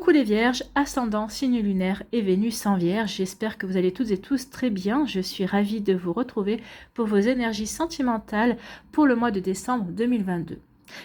Coucou les vierges, ascendant, signe lunaire et Vénus en vierge, j'espère que vous allez toutes et tous très bien. Je suis ravie de vous retrouver pour vos énergies sentimentales pour le mois de décembre 2022.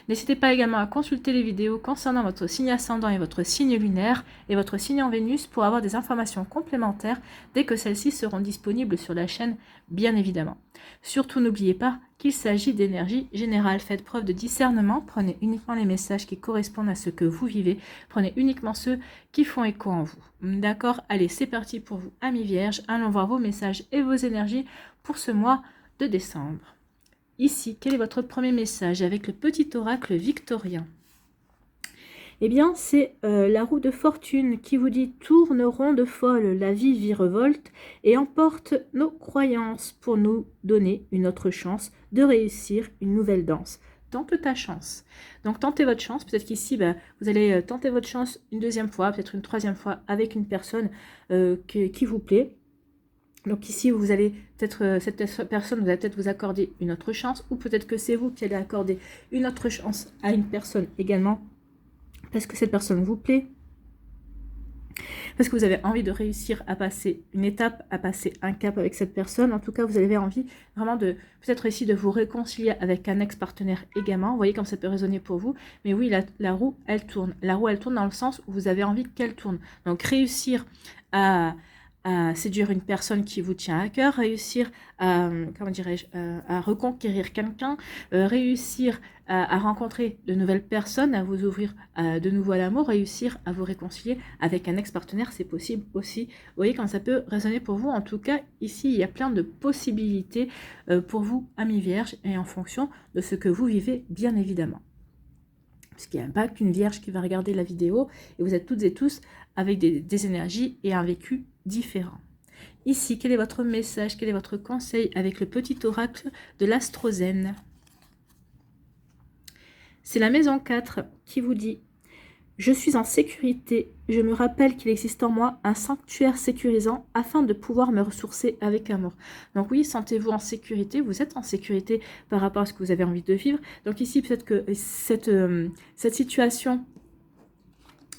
N'hésitez pas également à consulter les vidéos concernant votre signe ascendant et votre signe lunaire et votre signe en Vénus pour avoir des informations complémentaires dès que celles-ci seront disponibles sur la chaîne, bien évidemment. Surtout n'oubliez pas qu'il s'agit d'énergie générale. Faites preuve de discernement, prenez uniquement les messages qui correspondent à ce que vous vivez, prenez uniquement ceux qui font écho en vous. D'accord? Allez, c'est parti pour vous, amis vierges. Allons voir vos messages et vos énergies pour ce mois de décembre. Ici, quel est votre premier message avec le petit oracle victorien? Eh bien, c'est la roue de fortune qui vous dit « Tourne ronde folle, la vie virevolte et emporte nos croyances pour nous donner une autre chance de réussir une nouvelle danse. » Tente ta chance. Donc, tentez votre chance. Peut-être qu'ici, vous allez tenter votre chance une deuxième fois, peut-être une troisième fois avec une personne qui vous plaît. Donc ici, vous allez peut-être, cette personne, vous allez peut-être vous accorder une autre chance, ou peut-être que c'est vous qui allez accorder une autre chance à une personne également, parce que cette personne vous plaît, parce que vous avez envie de réussir à passer une étape, à passer un cap avec cette personne. En tout cas, vous avez envie vraiment de, peut-être ici, de vous réconcilier avec un ex-partenaire également. Vous voyez comme ça peut résonner pour vous. Mais oui, la roue, elle tourne. La roue, elle tourne dans le sens où vous avez envie qu'elle tourne. Donc, réussir à séduire une personne qui vous tient à cœur, réussir à, comment dirais-je, à reconquérir quelqu'un, réussir à rencontrer de nouvelles personnes, à vous ouvrir de nouveau à l'amour, réussir à vous réconcilier avec un ex-partenaire, c'est possible aussi. Vous voyez quand ça peut résonner pour vous. En tout cas, ici, il y a plein de possibilités pour vous, amis vierges, et en fonction de ce que vous vivez, bien évidemment. Parce qu'il n'y a pas qu'une vierge qui va regarder la vidéo, et vous êtes toutes et tous avec des énergies et un vécu différent. Ici, quel est votre message, quel est votre conseil avec le petit oracle de l'astrozène? C'est la maison 4 qui vous dit « Je suis en sécurité, je me rappelle qu'il existe en moi un sanctuaire sécurisant afin de pouvoir me ressourcer avec amour. » Donc oui, sentez-vous en sécurité, vous êtes en sécurité par rapport à ce que vous avez envie de vivre. Donc ici, peut-être que cette situation,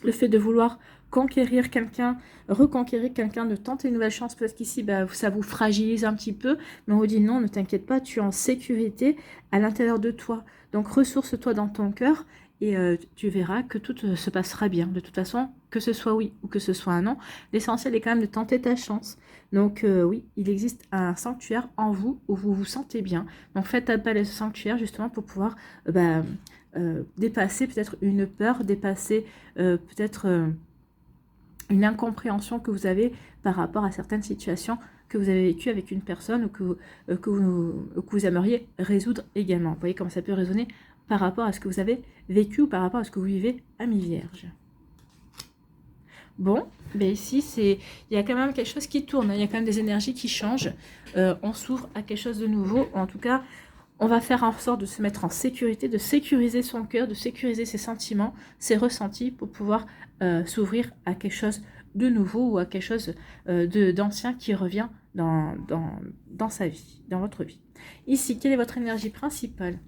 le fait de vouloir conquérir quelqu'un, reconquérir quelqu'un, de tenter une nouvelle chance, peut-être qu'ici, ça vous fragilise un petit peu, mais on vous dit non, ne t'inquiète pas, tu es en sécurité à l'intérieur de toi. Donc ressource-toi dans ton cœur et tu verras que tout se passera bien. De toute façon, que ce soit oui ou que ce soit un non, l'essentiel est quand même de tenter ta chance. Donc oui, il existe un sanctuaire en vous où vous vous sentez bien. Donc faites appel à ce sanctuaire justement pour pouvoir dépasser peut-être une peur, dépasser peut-être une incompréhension que vous avez par rapport à certaines situations que vous avez vécues avec une personne ou que vous aimeriez résoudre également. Vous voyez comment ça peut résonner par rapport à ce que vous avez vécu ou par rapport à ce que vous vivez, amis vierges. Bon, ici, il y a quand même quelque chose qui tourne, il y a quand même des énergies qui changent. On s'ouvre à quelque chose de nouveau, en tout cas, on va faire en sorte de se mettre en sécurité, de sécuriser son cœur, de sécuriser ses sentiments, ses ressentis pour pouvoir s'ouvrir à quelque chose de nouveau ou à quelque chose d'ancien qui revient dans sa vie, dans votre vie. Ici, quelle est votre énergie principale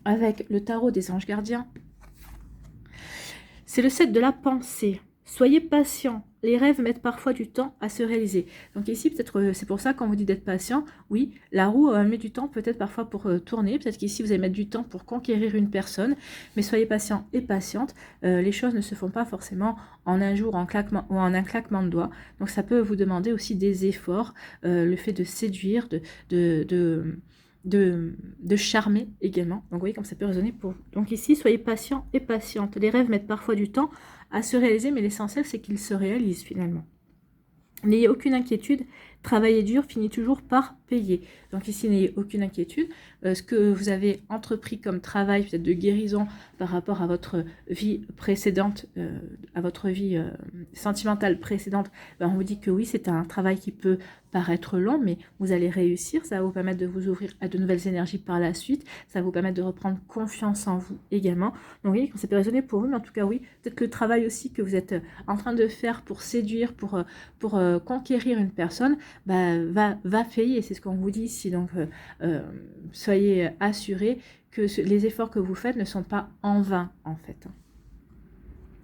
avec le tarot des anges gardiens? C'est le 7 de la pensée. Soyez patient. Les rêves mettent parfois du temps à se réaliser. Donc ici, peut-être, c'est pour ça qu'on vous dit d'être patient. Oui, la roue met du temps peut-être parfois pour tourner. Peut-être qu'ici, vous allez mettre du temps pour conquérir une personne. Mais soyez patient et patiente. Les choses ne se font pas forcément en un jour, en claquement, ou en un claquement de doigts. Donc ça peut vous demander aussi des efforts. Le fait de séduire, de charmer également. Donc vous voyez comme ça peut résonner pour vous. Donc ici, soyez patient et patiente. Les rêves mettent parfois du temps à se réaliser, mais l'essentiel c'est qu'ils se réalisent finalement. N'ayez aucune inquiétude, travailler dur finit toujours par payer. Donc ici, n'ayez aucune inquiétude. Ce que vous avez entrepris comme travail, peut-être de guérison par rapport à votre vie précédente, à votre vie sentimentale précédente, on vous dit que oui, c'est un travail qui peut paraître long, mais vous allez réussir. Ça va vous permettre de vous ouvrir à de nouvelles énergies par la suite. Ça va vous permettre de reprendre confiance en vous également. Donc vous voyez, ça peut résonner pour vous, mais en tout cas, oui, peut-être que le travail aussi que vous êtes en train de faire pour séduire, pour conquérir une personne, va payer. C'est ce qu'on vous dit ici. Donc, soyez assurés que les efforts que vous faites ne sont pas en vain, en fait.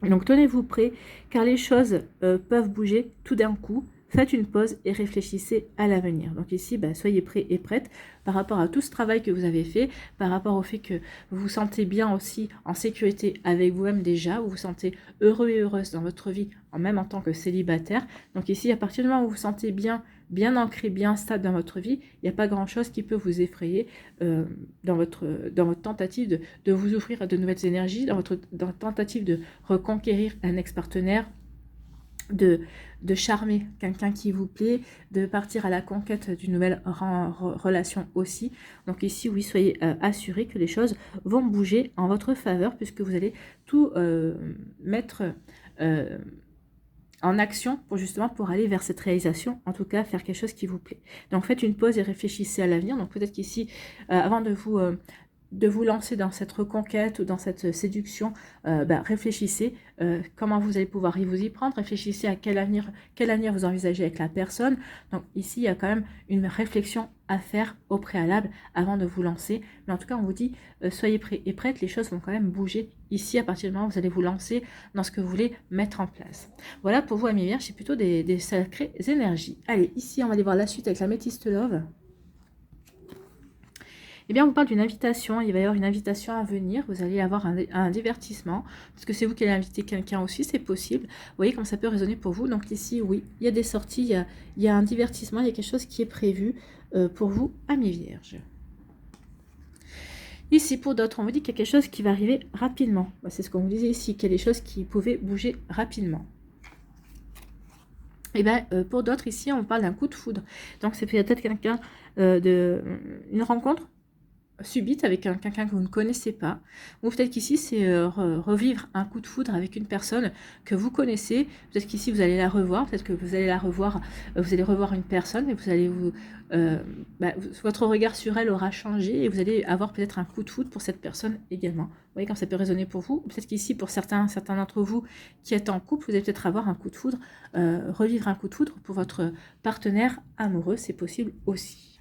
Donc tenez-vous prêt, car les choses peuvent bouger tout d'un coup. Faites une pause et réfléchissez à l'avenir. Donc ici, soyez prêts et prêtes par rapport à tout ce travail que vous avez fait, par rapport au fait que vous vous sentez bien aussi en sécurité avec vous-même déjà, vous vous sentez heureux et heureuse dans votre vie, même en tant que célibataire. Donc ici, à partir du moment où vous vous sentez bien ancré, bien stable dans votre vie, il n'y a pas grand-chose qui peut vous effrayer dans votre tentative de vous ouvrir à de nouvelles énergies, dans votre tentative de reconquérir un ex-partenaire, de charmer quelqu'un qui vous plaît, de partir à la conquête d'une nouvelle relation aussi. Donc ici, oui, soyez assurés que les choses vont bouger en votre faveur, puisque vous allez tout mettre en action pour aller vers cette réalisation, en tout cas faire quelque chose qui vous plaît. Donc faites une pause et réfléchissez à l'avenir. Donc peut-être qu'ici, avant de vous lancer dans cette reconquête ou dans cette séduction, réfléchissez comment vous allez pouvoir vous y prendre, réfléchissez à quel avenir vous envisagez avec la personne. Donc ici, il y a quand même une réflexion à faire au préalable avant de vous lancer. Mais en tout cas, on vous dit, soyez prêts et prêtes, les choses vont quand même bouger ici à partir du moment où vous allez vous lancer dans ce que vous voulez mettre en place. Voilà pour vous, amis Vierges, c'est plutôt des sacrées énergies. Allez, ici, on va aller voir la suite avec la métiste love. Eh bien, on vous parle d'une invitation. Il va y avoir une invitation à venir. Vous allez avoir un divertissement. Parce que c'est vous qui allez inviter quelqu'un aussi, c'est possible. Vous voyez comme ça peut résonner pour vous. Donc ici, oui, il y a des sorties, il y a un divertissement, il y a quelque chose qui est prévu pour vous, amis vierges. Ici, pour d'autres, on vous dit qu'il y a quelque chose qui va arriver rapidement. C'est ce qu'on vous disait ici, qu'il y a des choses qui pouvaient bouger rapidement. Et bien, pour d'autres, ici, on parle d'un coup de foudre. Donc, c'est peut-être quelqu'un une rencontre subite avec quelqu'un que vous ne connaissez pas, ou peut-être qu'ici c'est revivre un coup de foudre avec une personne que vous connaissez, peut-être qu'ici vous allez la revoir, peut-être que vous allez la revoir, vous allez revoir une personne et vous allez votre regard sur elle aura changé et vous allez avoir peut-être un coup de foudre pour cette personne également. Vous voyez comme ça peut résonner pour vous, peut-être qu'ici pour certains d'entre vous qui êtes en couple, vous allez peut-être avoir un coup de foudre, revivre un coup de foudre pour votre partenaire amoureux, c'est possible aussi.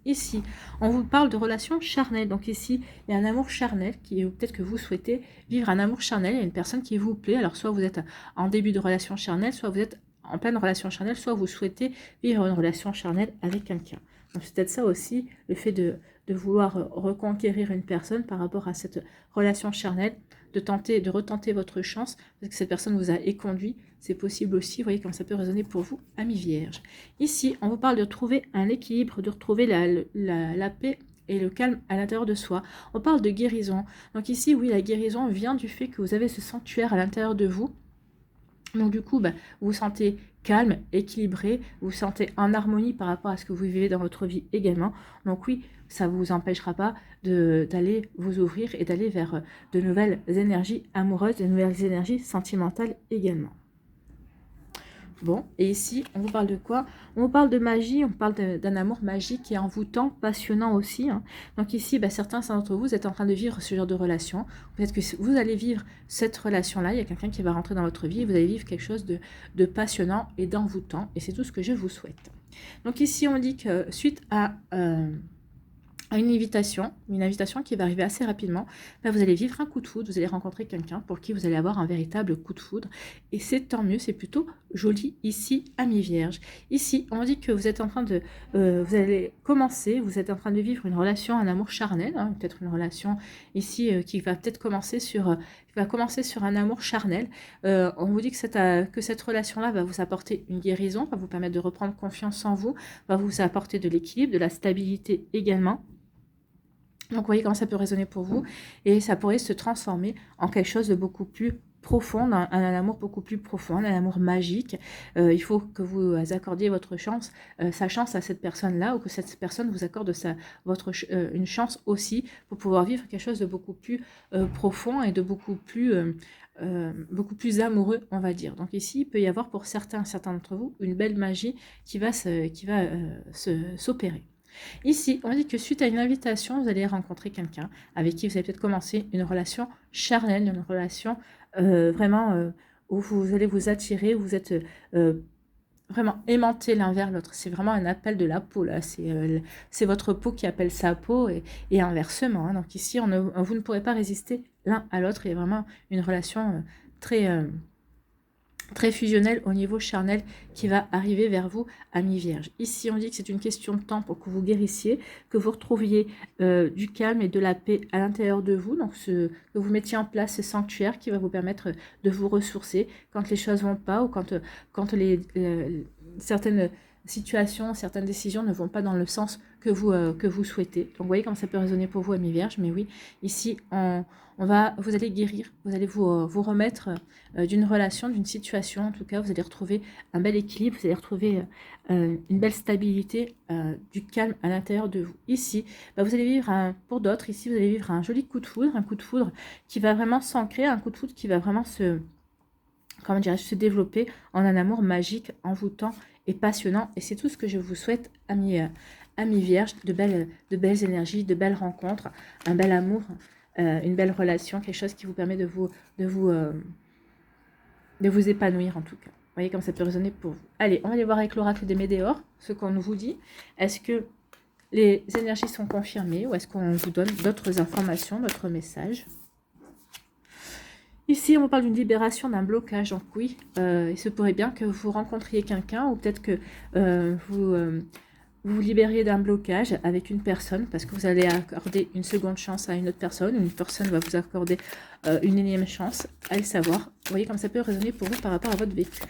Ici, on vous parle de relations charnelles. Donc ici, il y a un amour charnel qui peut-être que vous souhaitez vivre un amour charnel. Il y a une personne qui vous plaît. Alors soit vous êtes en début de relation charnelle, soit vous êtes en pleine relation charnelle, soit vous souhaitez vivre une relation charnelle avec quelqu'un. Donc c'est peut-être ça aussi, le fait de vouloir reconquérir une personne par rapport à cette relation charnelle, de retenter votre chance, parce que cette personne vous a éconduit, c'est possible aussi, vous voyez comment ça peut résonner pour vous, amis vierges. Ici, on vous parle de trouver un équilibre, de retrouver la paix et le calme à l'intérieur de soi. On parle de guérison. Donc ici, oui, la guérison vient du fait que vous avez ce sanctuaire à l'intérieur de vous. Donc du coup, vous vous sentez calme, équilibré, vous vous sentez en harmonie par rapport à ce que vous vivez dans votre vie également. Donc oui, ça ne vous empêchera pas d'aller vous ouvrir et d'aller vers de nouvelles énergies amoureuses, de nouvelles énergies sentimentales également. Bon, et ici, on vous parle de quoi? On vous parle de magie, on parle d'un amour magique et envoûtant, passionnant aussi. Hein. Donc ici, certains d'entre vous êtes en train de vivre ce genre de relation. Peut-être que vous allez vivre cette relation-là, il y a quelqu'un qui va rentrer dans votre vie et vous allez vivre quelque chose de passionnant et d'envoûtant. Et c'est tout ce que je vous souhaite. Donc ici, on dit que suite à une invitation qui va arriver assez rapidement, vous allez vivre un coup de foudre, vous allez rencontrer quelqu'un pour qui vous allez avoir un véritable coup de foudre, et c'est tant mieux, c'est plutôt joli ici, amis vierges. Ici, on dit que vous êtes en train de, vous êtes en train de vivre une relation, un amour charnel, hein, peut-être une relation ici qui va peut-être commencer sur un amour charnel. On vous dit que cette relation-là va vous apporter une guérison, va vous permettre de reprendre confiance en vous, va vous apporter de l'équilibre, de la stabilité également. Donc, vous voyez comment ça peut résonner pour vous. Et ça pourrait se transformer en quelque chose de beaucoup plus profond, un amour beaucoup plus profond, un amour magique. Il faut que vous accordiez sa chance à cette personne-là, ou que cette personne vous accorde une chance aussi pour pouvoir vivre quelque chose de beaucoup plus profond et de beaucoup plus amoureux, on va dire. Donc ici, il peut y avoir pour certains d'entre vous une belle magie qui va s'opérer. Ici, on dit que suite à une invitation, vous allez rencontrer quelqu'un avec qui vous allez peut-être commencer une relation charnelle, une relation vraiment où vous allez vous attirer, où vous êtes vraiment aimantés l'un vers l'autre. C'est vraiment un appel de la peau, là. C'est votre peau qui appelle sa peau et inversement. Hein. Donc ici, vous ne pourrez pas résister l'un à l'autre. Il y a vraiment une relation très fusionnel au niveau charnel qui va arriver vers vous, amis vierges. Ici, on dit que c'est une question de temps pour que vous guérissiez, que vous retrouviez du calme et de la paix à l'intérieur de vous, donc que vous mettiez en place ce sanctuaire qui va vous permettre de vous ressourcer quand les choses vont pas ou quand certaines situations, certaines décisions ne vont pas dans le sens que vous souhaitez. Donc, vous voyez comme ça peut résonner pour vous, amis vierges, mais oui, ici, vous allez guérir, vous allez vous remettre d'une relation, d'une situation, en tout cas, vous allez retrouver un bel équilibre, vous allez retrouver une belle stabilité, du calme à l'intérieur de vous. Ici, vous allez vivre, pour d'autres, ici, vous allez vivre un joli coup de foudre, un coup de foudre qui va vraiment s'ancrer, un coup de foudre qui va vraiment se développer en un amour magique, envoûtant et passionnant. Et c'est tout ce que je vous souhaite, amis vierges, de belles énergies, de belles rencontres, un bel amour, une belle relation, quelque chose qui vous permet de vous épanouir en tout cas. Vous voyez comme ça peut résonner pour vous. Allez, on va aller voir avec l'oracle des Médéors ce qu'on vous dit. Est-ce que les énergies sont confirmées ou est-ce qu'on vous donne d'autres informations, d'autres messages? Ici, on vous parle d'une libération, d'un blocage. Donc oui, il se pourrait bien que vous rencontriez quelqu'un ou peut-être que vous libériez d'un blocage avec une personne parce que vous allez accorder une seconde chance à une autre personne. Une personne va vous accorder une énième chance. Allez savoir. Vous voyez comme ça peut résonner pour vous par rapport à votre vécu.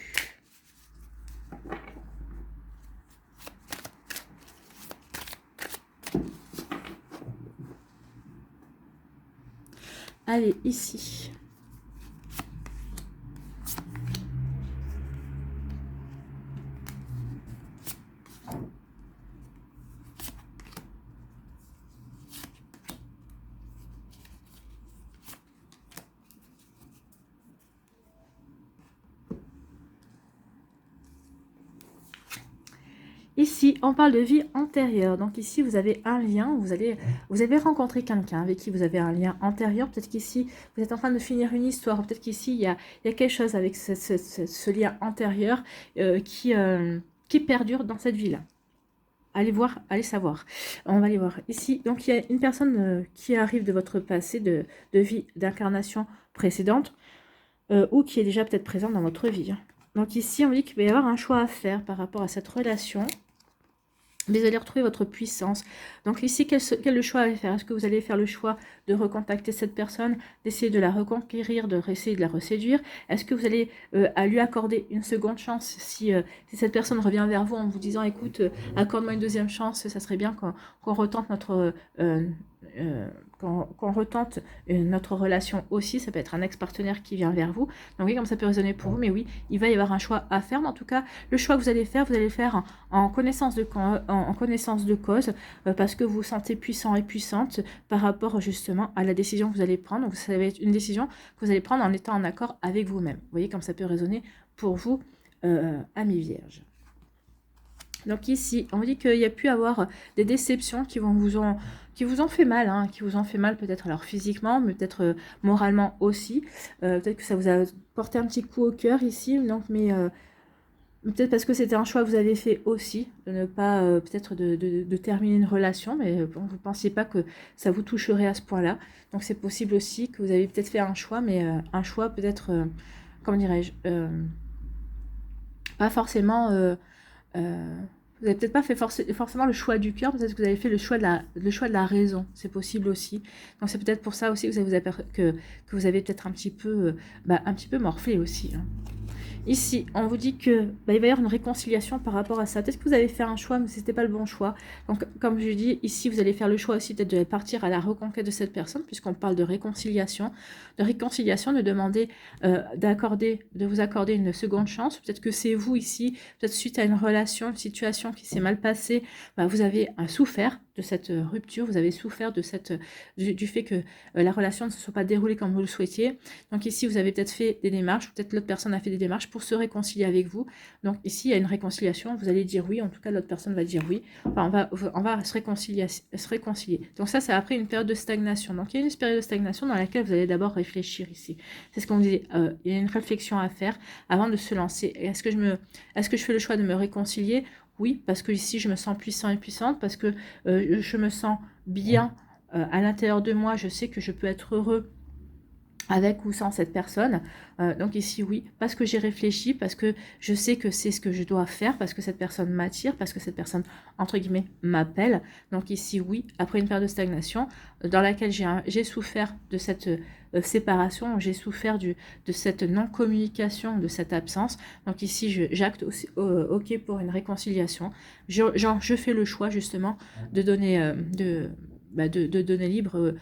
Allez, ici. Ici, on parle de vie antérieure. Donc ici, vous avez un lien, vous avez rencontré quelqu'un avec qui vous avez un lien antérieur. Peut-être qu'ici, vous êtes en train de finir une histoire. Peut-être qu'ici, il y a quelque chose avec ce lien antérieur qui perdure dans cette vie-là. Allez voir, allez savoir. On va aller voir. Ici, donc il y a une personne qui arrive de votre passé, de vie, d'incarnation précédente, ou qui est déjà peut-être présente dans votre vie. Donc ici, on dit qu'il va y avoir un choix à faire par rapport à cette relation. Vous allez retrouver votre puissance. Donc ici, quel choix allez faire? Est-ce que vous allez faire le choix de recontacter cette personne, d'essayer de la reconquérir, de essayer de la reséduire? Est-ce que vous allez à lui accorder une seconde chance si cette personne revient vers vous en vous disant, écoute, accorde-moi une deuxième chance, ça serait bien qu'on retente qu'on retente notre relation aussi. Ça peut être un ex-partenaire qui vient vers vous. Donc oui, comme ça peut résonner pour vous, mais oui, il va y avoir un choix à faire. Mais en tout cas, le choix que vous allez faire en connaissance de cause, parce que vous vous sentez puissant et puissante par rapport justement à la décision que vous allez prendre. Donc ça va être une décision que vous allez prendre en étant en accord avec vous-même. Vous voyez comme ça peut résonner pour vous, amis vierges. Donc ici, on dit qu'il y a pu avoir des déceptions qui vous ont fait mal, hein, qui vous ont fait mal peut-être alors physiquement, mais peut-être moralement aussi. Peut-être que ça vous a porté un petit coup au cœur ici, donc, mais peut-être parce que c'était un choix que vous avez fait aussi, de ne pas peut-être de terminer une relation, mais bon, vous ne pensiez pas que ça vous toucherait à ce point-là. Donc c'est possible aussi que vous avez peut-être fait un choix, mais un choix peut-être, comment dirais-je, pas forcément... vous n'avez peut-être pas fait forcément le choix du cœur, peut-être que vous avez fait le choix de la raison, c'est possible aussi. Donc c'est peut-être pour ça aussi que vous avez peut-être un petit peu morflé aussi. Hein. Ici, on vous dit que il va y avoir une réconciliation par rapport à ça. Peut-être que vous avez fait un choix, mais ce n'était pas le bon choix. Donc, comme je dis, ici, vous allez faire le choix aussi peut-être de partir à la reconquête de cette personne, puisqu'on parle de réconciliation, de demander de vous accorder une seconde chance. Peut-être que c'est vous ici, peut-être suite à une relation, une situation qui s'est mal passée, vous avez souffert de cette rupture, vous avez souffert du fait que la relation ne se soit pas déroulée comme vous le souhaitiez. Donc ici, vous avez peut-être fait des démarches, peut-être l'autre personne a fait des démarches pour se réconcilier avec vous. Donc ici, il y a une réconciliation, vous allez dire oui, en tout cas l'autre personne va dire oui. Enfin, on va se réconcilier. Donc ça, c'est après une période de stagnation. Donc il y a une période de stagnation dans laquelle vous allez d'abord réfléchir ici. C'est ce qu'on disait, il y a une réflexion à faire avant de se lancer. Est-ce que je fais le choix de me réconcilier? Oui, parce que ici, je me sens puissant et puissante, parce que je me sens bien à l'intérieur de moi, je sais que je peux être heureux avec ou sans cette personne. Donc ici, oui, parce que j'ai réfléchi, parce que je sais que c'est ce que je dois faire, parce que cette personne m'attire, parce que cette personne, entre guillemets, m'appelle. Donc ici, oui, après une période de stagnation, dans laquelle j'ai souffert de cette séparation, j'ai souffert de cette non-communication, de cette absence. Donc ici, j'acte aussi OK pour une réconciliation. Je fais le choix, justement, de donner, de donner libre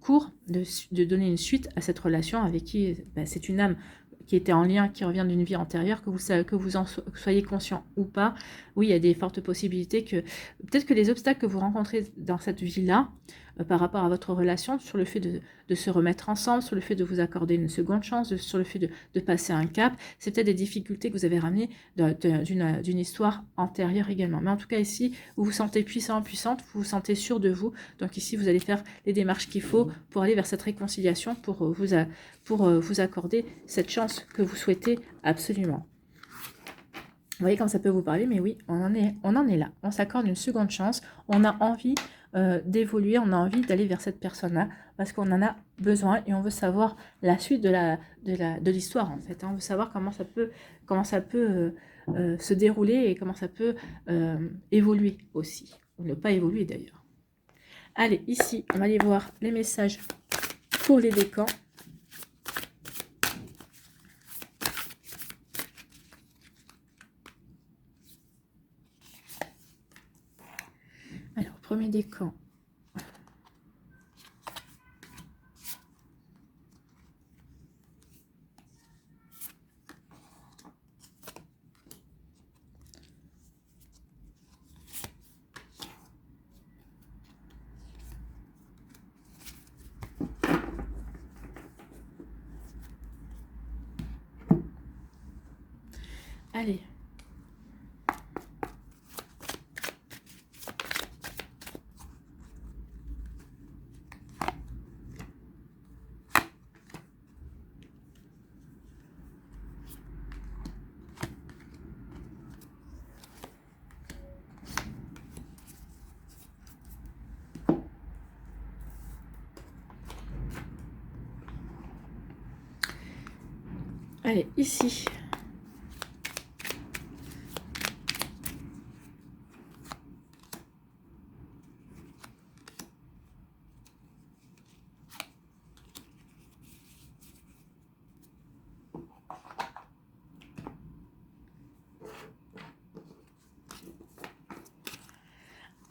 cours, de donner une suite à cette relation avec qui c'est une âme qui était en lien, qui revient d'une vie antérieure, que vous en soyez conscient ou pas. Oui, il y a des fortes possibilités que peut-être que les obstacles que vous rencontrez dans cette vie-là, par rapport à votre relation, sur le fait de se remettre ensemble, sur le fait de vous accorder une seconde chance, sur le fait de passer un cap, c'est peut-être des difficultés que vous avez ramenées d'une histoire antérieure également. Mais en tout cas ici, vous vous sentez puissant, puissante, vous vous sentez sûr de vous. Donc ici, vous allez faire les démarches qu'il faut pour aller vers cette réconciliation, pour vous accorder cette chance que vous souhaitez absolument. Vous voyez comme ça peut vous parler, mais oui, on en est là. On s'accorde une seconde chance, on a envie d'évoluer, on a envie d'aller vers cette personne-là, parce qu'on en a besoin et on veut savoir la suite de l'histoire, en fait. On veut savoir comment ça peut se dérouler et comment ça peut évoluer aussi, ou ne pas évoluer d'ailleurs. Allez, ici, on va aller voir les messages pour les décans. Alors, premier décan. Allez. Allez, ici.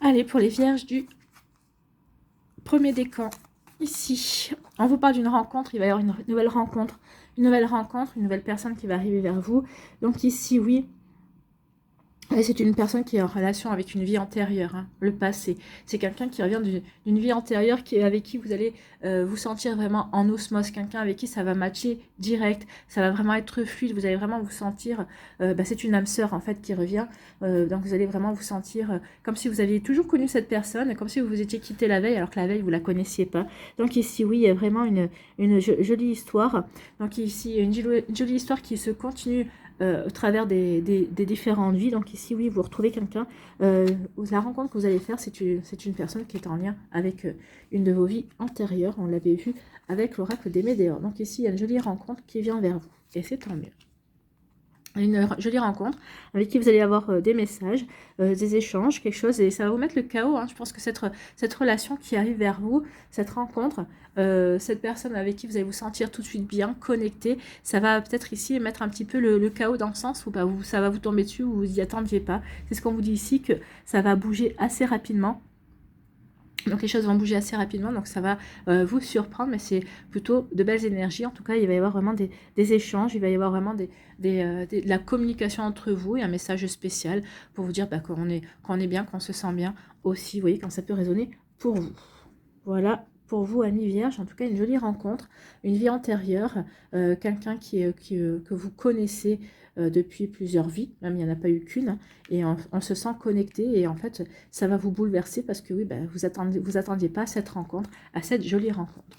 Allez, pour les vierges du premier décan, ici, on vous parle d'une rencontre, il va y avoir une nouvelle rencontre, une nouvelle personne qui va arriver vers vous. Donc ici, oui, c'est une personne qui est en relation avec une vie antérieure, hein, le passé. C'est quelqu'un qui revient d'une vie antérieure avec qui vous allez vous sentir vraiment en osmose. Quelqu'un avec qui ça va matcher direct, ça va vraiment être fluide. Vous allez vraiment vous sentir, c'est une âme sœur en fait qui revient. Donc vous allez vraiment vous sentir comme si vous aviez toujours connu cette personne, comme si vous vous étiez quitté la veille alors que la veille vous la connaissiez pas. Donc ici, oui, il y a vraiment une jolie histoire. Donc ici, une jolie histoire qui se continue au travers des différentes vies. Donc ici, oui, vous retrouvez quelqu'un. La rencontre que vous allez faire, c'est une personne qui est en lien avec une de vos vies antérieures. On l'avait vu avec l'oracle des Médéors. Donc ici, il y a une jolie rencontre qui vient vers vous. Et c'est tant mieux. Une jolie rencontre avec qui vous allez avoir des messages, des échanges, quelque chose, et ça va vous mettre le chaos. Hein. Je pense que cette relation qui arrive vers vous, cette rencontre, cette personne avec qui vous allez vous sentir tout de suite bien, connecté, ça va peut-être ici mettre un petit peu le chaos dans le sens où ça va vous tomber dessus, où vous n'y attendiez pas. C'est ce qu'on vous dit ici, que ça va bouger assez rapidement. Donc les choses vont bouger assez rapidement, donc ça va vous surprendre, mais c'est plutôt de belles énergies. En tout cas, il va y avoir vraiment des échanges, il va y avoir vraiment de la communication entre vous et un message spécial pour vous dire qu'on est bien, qu'on se sent bien aussi. Vous voyez, quand ça peut résonner pour vous. Voilà, pour vous, amis vierges, en tout cas une jolie rencontre, une vie antérieure, quelqu'un que vous connaissez depuis plusieurs vies, même il n'y en a pas eu qu'une, hein, et on se sent connecté, et en fait, ça va vous bouleverser parce que oui, vous attendiez pas à cette rencontre, à cette jolie rencontre.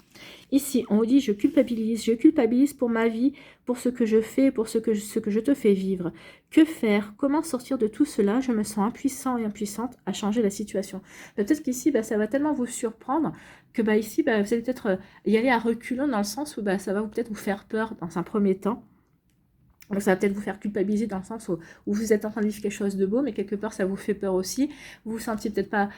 Ici, on vous dit, je culpabilise pour ma vie, pour ce que je fais, pour ce que je te fais vivre. Que faire? Comment sortir de tout cela? Je me sens impuissant et impuissante à changer la situation. Peut-être qu'ici, ça va tellement vous surprendre que ici, vous allez peut-être y aller à reculons dans le sens où ça va peut-être vous faire peur dans un premier temps. Donc ça va peut-être vous faire culpabiliser dans le sens où vous êtes en train de vivre quelque chose de beau, mais quelque part ça vous fait peur aussi. Vous vous sentiez peut-être pas,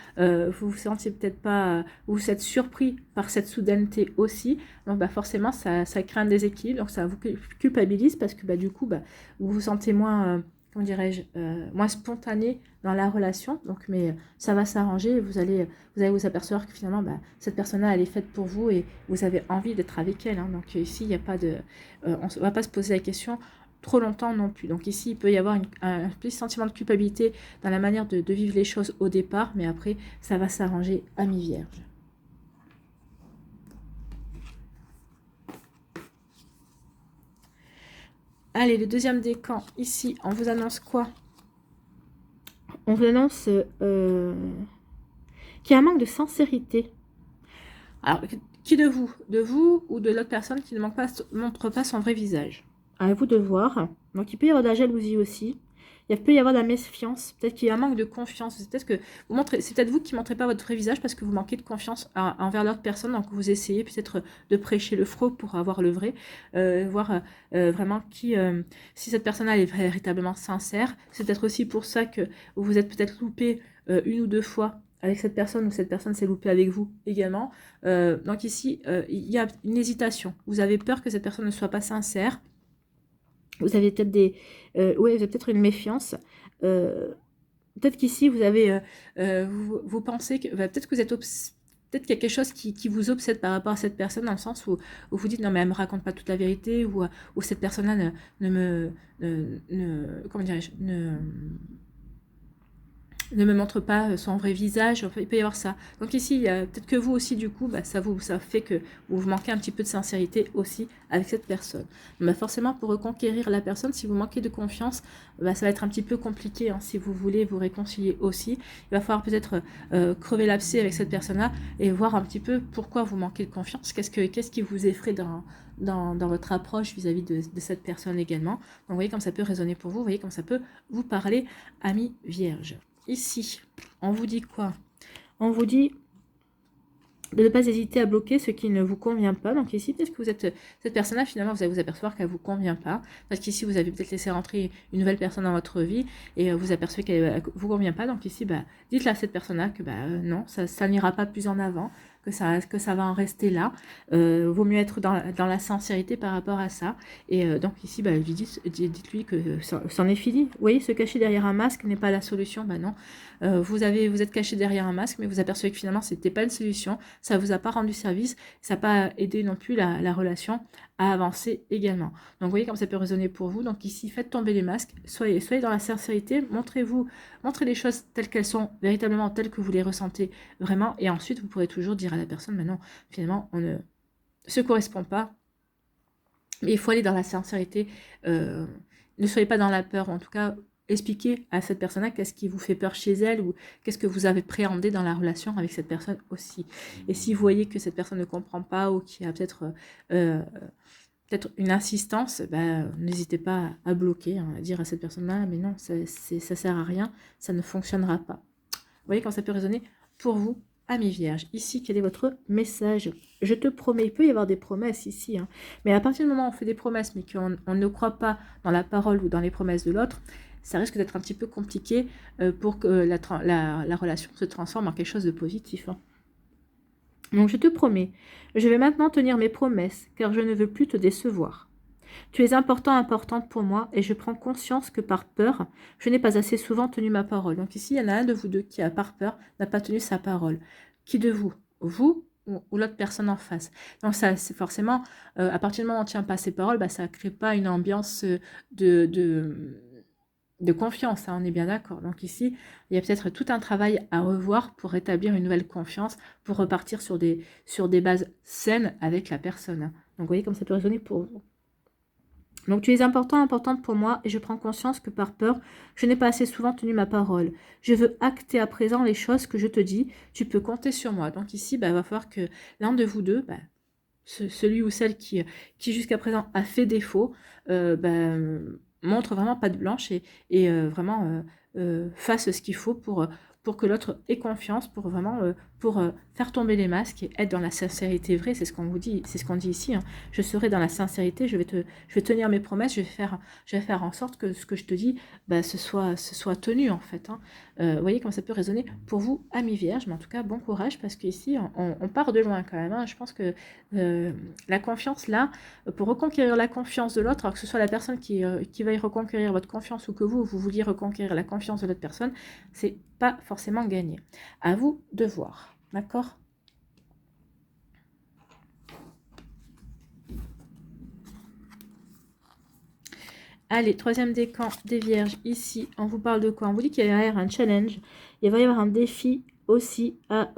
vous êtes surpris par cette soudaineté aussi. Donc forcément ça crée un déséquilibre, donc ça vous culpabilise parce que du coup vous vous sentez moins, comment dirais-je, moins spontané dans la relation. Donc mais ça va s'arranger. Vous allez vous apercevoir que finalement cette personne-là elle est faite pour vous et vous avez envie d'être avec elle. Hein. Donc ici il n'y a pas de, on ne va pas se poser la question trop longtemps non plus. Donc ici, il peut y avoir un petit sentiment de culpabilité dans la manière de vivre les choses au départ, mais après, ça va s'arranger à mi-vierge. Allez, le deuxième décan, ici, on vous annonce quoi? On vous annonce qu'il y a un manque de sincérité. Alors, qui de vous? De vous ou de l'autre personne qui ne montre pas son vrai visage? À vous de voir. Donc, il peut y avoir de la jalousie aussi. Il peut y avoir de la méfiance. Peut-être qu'il y a un manque de confiance. C'est peut-être vous qui ne montrez pas votre vrai visage parce que vous manquez de confiance envers l'autre personne. Donc, vous essayez peut-être de prêcher le faux pour avoir le vrai. Voir vraiment si cette personne-là est véritablement sincère. C'est peut-être aussi pour ça que vous vous êtes peut-être loupé une ou deux fois avec cette personne ou cette personne s'est loupée avec vous également. Donc ici, il y a une hésitation. Vous avez peur que cette personne ne soit pas sincère. Vous avez peut-être vous avez peut-être une méfiance. Peut-être qu'ici, vous avez, vous pensez que, peut-être que vous êtes peut-être qu'il y a quelque chose qui vous obsède par rapport à cette personne, dans le sens où vous dites non mais elle me raconte pas toute la vérité, ou cette personne-là comment dirais-je, ne me montre pas son vrai visage. Il peut y avoir ça. Donc ici, peut-être que vous aussi, du coup, ça fait que vous manquez un petit peu de sincérité aussi avec cette personne. Forcément, pour reconquérir la personne, si vous manquez de confiance, ça va être un petit peu compliqué. Hein, si vous voulez vous réconcilier aussi, il va falloir peut-être crever l'abcès avec cette personne-là et voir un petit peu pourquoi vous manquez de confiance. Qu'est-ce qui vous effraie dans votre approche vis-à-vis de cette personne également. Donc vous voyez comme ça peut résonner pour vous. Vous voyez comme ça peut vous parler, ami vierge. Ici, on vous dit quoi? On vous dit de ne pas hésiter à bloquer ce qui ne vous convient pas. Donc ici, peut-être que vous êtes cette personne-là, finalement, vous allez vous apercevoir qu'elle ne vous convient pas. Parce qu'ici, vous avez peut-être laissé rentrer une nouvelle personne dans votre vie et vous apercevez qu'elle ne vous convient pas. Donc ici, dites-le à cette personne-là que non, ça n'ira pas plus en avant, que ça va en rester là. Vaut mieux être dans la sincérité par rapport à ça. Et donc ici, dites-lui que c'en est fini. Vous voyez, se cacher derrière un masque n'est pas la solution. Non. Vous êtes caché derrière un masque, mais vous apercevez que finalement, ce n'était pas une solution. Ça ne vous a pas rendu service. Ça n'a pas aidé non plus la relation à avancer également. Donc, vous voyez comme ça peut résonner pour vous. Donc ici, faites tomber les masques. Soyez dans la sincérité. Montrez les choses telles qu'elles sont, véritablement telles que vous les ressentez vraiment. Et ensuite, vous pourrez toujours dire à la personne, maintenant, finalement, on ne se correspond pas. Mais il faut aller dans la sincérité. Ne soyez pas dans la peur. En tout cas, expliquez à cette personne-là qu'est-ce qui vous fait peur chez elle ou qu'est-ce que vous avez préhendé dans la relation avec cette personne aussi. Et si vous voyez que cette personne ne comprend pas ou qu'il y a peut-être une insistance, n'hésitez pas à bloquer, à dire à cette personne-là, mais non, ça sert à rien, ça ne fonctionnera pas. Vous voyez quand ça peut résonner pour vous, ami vierge. Ici, quel est votre message? Je te promets, il peut y avoir des promesses ici, hein, mais à partir du moment où on fait des promesses, mais qu'on ne croit pas dans la parole ou dans les promesses de l'autre, ça risque d'être un petit peu compliqué pour que la relation se transforme en quelque chose de positif. Hein. Donc je te promets, je vais maintenant tenir mes promesses, car je ne veux plus te décevoir. Tu es importante pour moi, et je prends conscience que par peur, je n'ai pas assez souvent tenu ma parole. Donc ici, il y en a un de vous deux qui, par peur, n'a pas tenu sa parole. Qui de vous? Vous ou l'autre personne en face. Donc ça, c'est forcément, à partir du moment où on ne tient pas ses paroles, ça ne crée pas une ambiance de confiance, hein, on est bien d'accord. Donc ici, il y a peut-être tout un travail à revoir pour rétablir une nouvelle confiance, pour repartir sur des bases saines avec la personne. Hein. Donc vous voyez comme ça peut résonner pour vous. Donc tu es importante pour moi et je prends conscience que par peur, je n'ai pas assez souvent tenu ma parole. Je veux acter à présent les choses que je te dis. Tu peux compter sur moi. Donc ici, il va falloir que l'un de vous deux celui ou celle qui jusqu'à présent a fait défaut, montre vraiment patte blanche et vraiment fasse ce qu'il faut pour que l'autre ait confiance, pour vraiment faire tomber les masques et être dans la sincérité vraie. C'est ce qu'on vous dit, c'est ce qu'on dit ici. Hein. Je serai dans la sincérité, je vais tenir mes promesses, je vais faire en sorte que ce que je te dis, ce soit tenu en fait. Hein. Vous voyez comment ça peut résonner pour vous, amis vierges, mais en tout cas, bon courage parce qu'ici, on part de loin quand même. Hein. Je pense que la confiance là, pour reconquérir la confiance de l'autre, alors que ce soit la personne qui veuille reconquérir votre confiance ou que vous vouliez reconquérir la confiance de l'autre personne, c'est pas forcément gagné. À vous de voir. D'accord ? Allez, troisième décan des vierges, ici, on vous parle de quoi? On vous dit qu'il va y avoir un challenge, il va y avoir un défi aussi à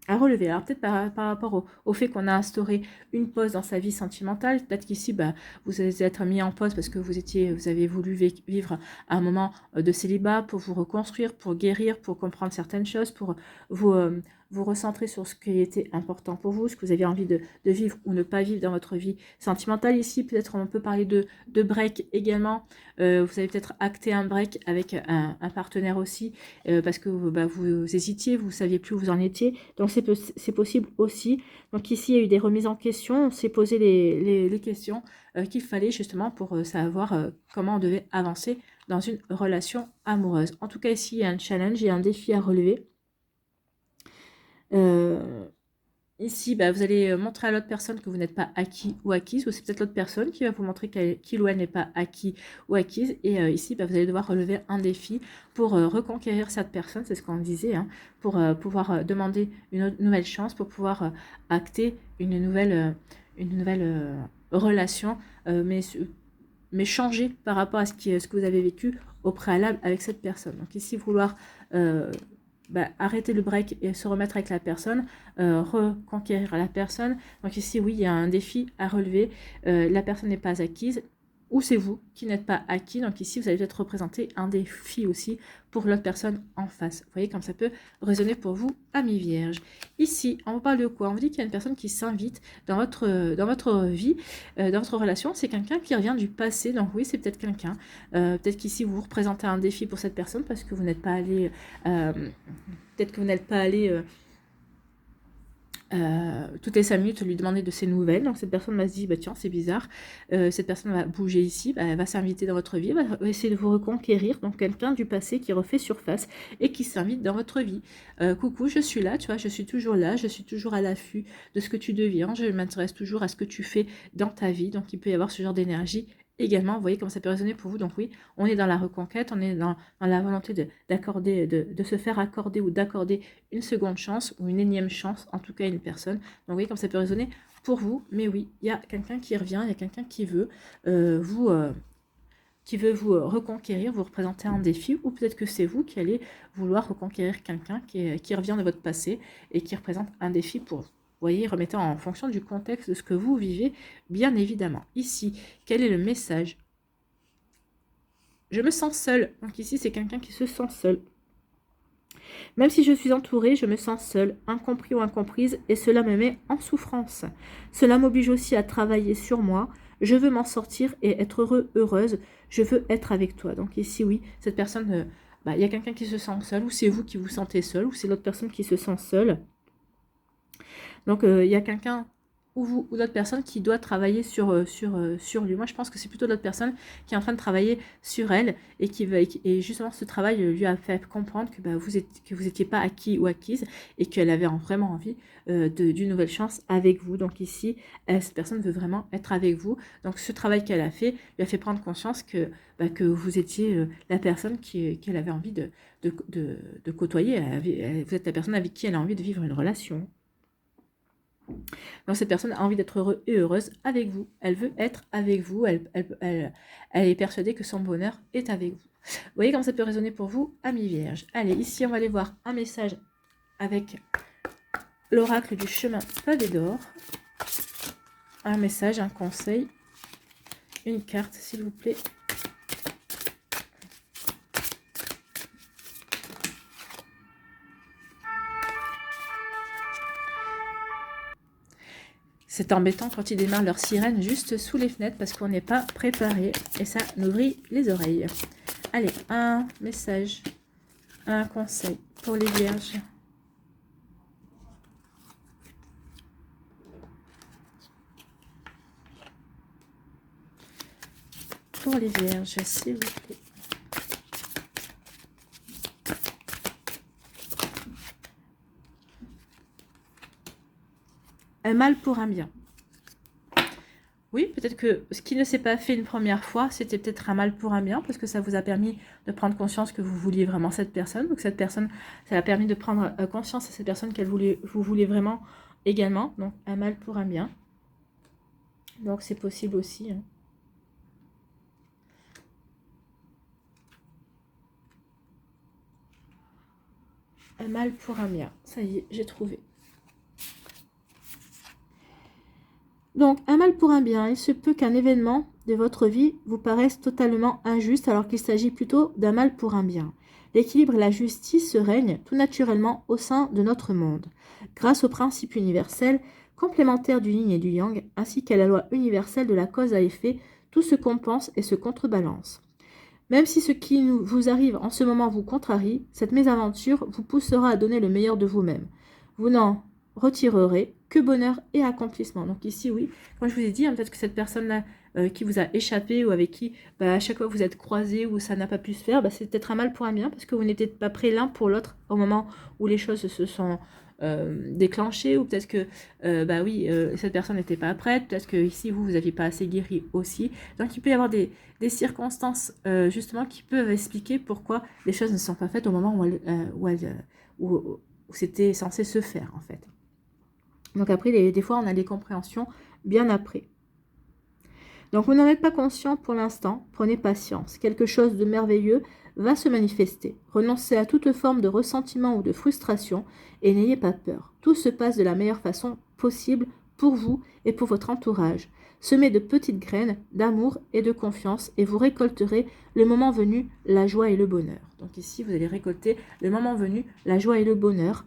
relever. Alors peut-être par rapport au fait qu'on a instauré une pause dans sa vie sentimentale, peut-être qu'ici, vous allez être mis en pause parce que vous avez voulu vivre un moment de célibat pour vous reconstruire, pour guérir, pour comprendre certaines choses, pour vous recentrer sur ce qui était important pour vous, ce que vous avez envie de vivre ou ne pas vivre dans votre vie sentimentale. Ici, peut-être on peut parler de break également. Vous avez peut-être acté un break avec un partenaire aussi, parce que vous hésitiez, vous ne saviez plus où vous en étiez. Donc c'est possible aussi. Donc ici, il y a eu des remises en question. On s'est posé les questions qu'il fallait justement pour savoir comment on devait avancer dans une relation amoureuse. En tout cas, ici, il y a un challenge, il y a un défi à relever. Ici, vous allez montrer à l'autre personne que vous n'êtes pas acquis ou acquise, ou c'est peut-être l'autre personne qui va vous montrer qu'il ou elle n'est pas acquis ou acquise. Et ici, vous allez devoir relever un défi pour reconquérir cette personne, c'est ce qu'on disait, hein, pour pouvoir demander une nouvelle chance, pour pouvoir acter une nouvelle relation, mais changer par rapport à ce que vous avez vécu au préalable avec cette personne. Donc ici, vouloir arrêter le break et se remettre avec la personne, reconquérir la personne. Donc ici, oui, il y a un défi à relever. La personne n'est pas acquise, ou c'est vous qui n'êtes pas acquis. Donc ici, vous allez peut-être représenter un défi aussi pour l'autre personne en face. Vous voyez comme ça peut résonner pour vous, amis vierges. Ici, on vous parle de quoi? On vous dit qu'il y a une personne qui s'invite dans votre vie, dans votre relation. C'est quelqu'un qui revient du passé. Donc oui, c'est peut-être quelqu'un. Peut-être qu'ici, vous représentez un défi pour cette personne parce que vous n'êtes pas allé... peut-être que vous n'êtes pas allé... toutes les 5 minutes lui demander de ses nouvelles. Donc cette personne va se dire, tiens, c'est bizarre, cette personne va bouger ici, elle va s'inviter dans votre vie, va essayer de vous reconquérir. Donc quelqu'un du passé qui refait surface et qui s'invite dans votre vie. Coucou, je suis là, tu vois, je suis toujours là, je suis toujours à l'affût de ce que tu deviens, je m'intéresse toujours à ce que tu fais dans ta vie. Donc il peut y avoir ce genre d'énergie également. Vous voyez comment ça peut résonner pour vous. Donc oui, on est dans la reconquête, on est dans la volonté de se faire accorder ou d'accorder une seconde chance ou une énième chance, en tout cas une personne. Donc vous voyez comme ça peut résonner pour vous. Mais oui, il y a quelqu'un qui revient, il y a quelqu'un qui veut vous reconquérir, vous représenter un défi, ou peut-être que c'est vous qui allez vouloir reconquérir quelqu'un qui revient de votre passé et qui représente un défi pour vous. Vous voyez, remettez en fonction du contexte de ce que vous vivez, bien évidemment. Ici, quel est le message? Je me sens seule. Donc ici, c'est quelqu'un qui se sent seul. Même si je suis entourée, je me sens seule, incompris ou incomprise, et cela me met en souffrance. Cela m'oblige aussi à travailler sur moi. Je veux m'en sortir et être heureuse. Je veux être avec toi. Donc ici, oui, cette personne, il y a quelqu'un qui se sent seul, ou c'est vous qui vous sentez seul, ou c'est l'autre personne qui se sent seule. Donc, il y a quelqu'un ou vous ou d'autres personnes qui doit travailler sur lui. Moi, je pense que c'est plutôt l'autre personne qui est en train de travailler sur elle et et justement ce travail lui a fait comprendre que vous étiez pas acquis ou acquise et qu'elle avait vraiment envie d'une nouvelle chance avec vous. Donc ici, cette personne veut vraiment être avec vous. Donc ce travail qu'elle a fait lui a fait prendre conscience que vous étiez la personne qu'elle avait envie de côtoyer. Vous êtes la personne avec qui elle a envie de vivre une relation. Donc cette personne a envie d'être heureuse et heureuse avec vous. Elle veut être avec vous. Elle est persuadée que son bonheur est avec vous. Vous voyez comment ça peut résonner pour vous, amis vierges. Allez, ici on va aller voir un message avec l'oracle du chemin pavé d'or. Un message, un conseil, une carte s'il vous plaît. C'est embêtant quand ils démarrent leur sirène juste sous les fenêtres parce qu'on n'est pas préparé. Et ça nous brille les oreilles. Allez, un message, un conseil pour les vierges. Pour les vierges, s'il vous plaît. Un mal pour un bien. Oui, peut-être que ce qui ne s'est pas fait une première fois, c'était peut-être un mal pour un bien, parce que ça vous a permis de prendre conscience que vous vouliez vraiment cette personne. Donc cette personne, ça a permis de prendre conscience à cette personne vous voulez vraiment également. Donc un mal pour un bien. Donc c'est possible aussi. Hein. Un mal pour un bien. Ça y est, j'ai trouvé. Donc, un mal pour un bien, il se peut qu'un événement de votre vie vous paraisse totalement injuste alors qu'il s'agit plutôt d'un mal pour un bien. L'équilibre et la justice règnent tout naturellement au sein de notre monde. Grâce aux principes universels, complémentaires du yin et du yang, ainsi qu'à la loi universelle de la cause à effet, tout se compense et se contrebalance. Même si ce qui vous arrive en ce moment vous contrarie, cette mésaventure vous poussera à donner le meilleur de vous-même. Vous n'en retirerez que bonheur et accomplissement. Donc ici, oui, comme je vous ai dit, hein, peut-être que cette personne-là qui vous a échappé ou avec qui à chaque fois vous êtes croisés ou ça n'a pas pu se faire, c'est peut-être un mal pour un bien parce que vous n'étiez pas prêts l'un pour l'autre au moment où les choses se sont déclenchées, ou peut-être que cette personne n'était pas prête, peut-être que ici vous n'aviez pas assez guéri aussi. Donc il peut y avoir des circonstances justement qui peuvent expliquer pourquoi les choses ne sont pas faites au moment où c'était censé se faire en fait. Donc après, des fois, on a des compréhensions bien après. Donc vous n'en êtes pas conscient pour l'instant, prenez patience. Quelque chose de merveilleux va se manifester. Renoncez à toute forme de ressentiment ou de frustration et n'ayez pas peur. Tout se passe de la meilleure façon possible pour vous et pour votre entourage. Semez de petites graines d'amour et de confiance et vous récolterez le moment venu la joie et le bonheur. Donc ici, vous allez récolter le moment venu la joie et le bonheur.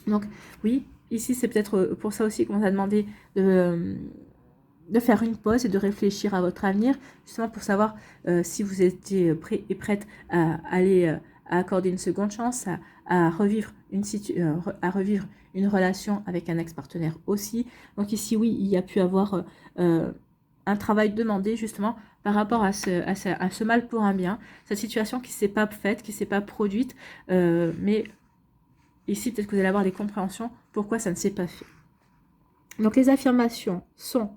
Donc oui, ici c'est peut-être pour ça aussi qu'on vous a demandé de faire une pause et de réfléchir à votre avenir, justement pour savoir si vous étiez prêt et prête à aller à accorder une seconde chance, à revivre une relation avec un ex-partenaire aussi. Donc ici, oui, il y a pu avoir un travail demandé justement par rapport à ce mal pour un bien, cette situation qui ne s'est pas faite, qui ne s'est pas produite, mais ici, peut-être que vous allez avoir des compréhensions pourquoi ça ne s'est pas fait. Donc les affirmations sont...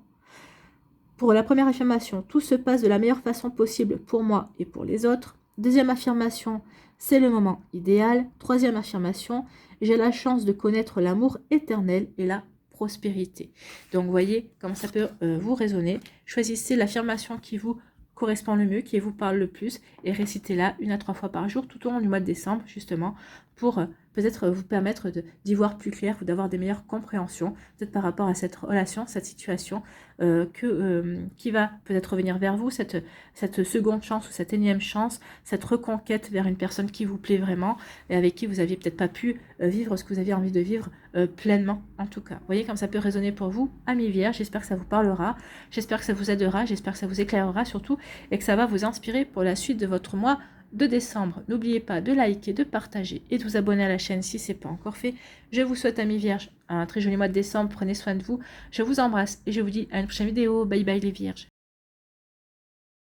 Pour la première affirmation, tout se passe de la meilleure façon possible pour moi et pour les autres. Deuxième affirmation, c'est le moment idéal. Troisième affirmation, j'ai la chance de connaître l'amour éternel et la prospérité. Donc, vous voyez comment ça peut vous résonner. Choisissez l'affirmation qui vous correspond le mieux, qui vous parle le plus, et récitez-la 1 à 3 fois par jour tout au long du mois de décembre, justement, pour peut-être vous permettre d'y voir plus clair ou d'avoir des meilleures compréhensions, peut-être par rapport à cette relation, cette situation, qui va peut-être revenir vers vous, cette seconde chance ou cette énième chance, cette reconquête vers une personne qui vous plaît vraiment et avec qui vous n'aviez peut-être pas pu vivre ce que vous aviez envie de vivre pleinement, en tout cas. Vous voyez comme ça peut résonner pour vous, amis vierges. J'espère que ça vous parlera, j'espère que ça vous aidera, j'espère que ça vous éclairera surtout et que ça va vous inspirer pour la suite de votre mois de décembre. N'oubliez pas de liker, de partager et de vous abonner à la chaîne si ce n'est pas encore fait. Je vous souhaite, amis vierges, un très joli mois de décembre. Prenez soin de vous. Je vous embrasse et je vous dis à une prochaine vidéo. Bye bye les vierges.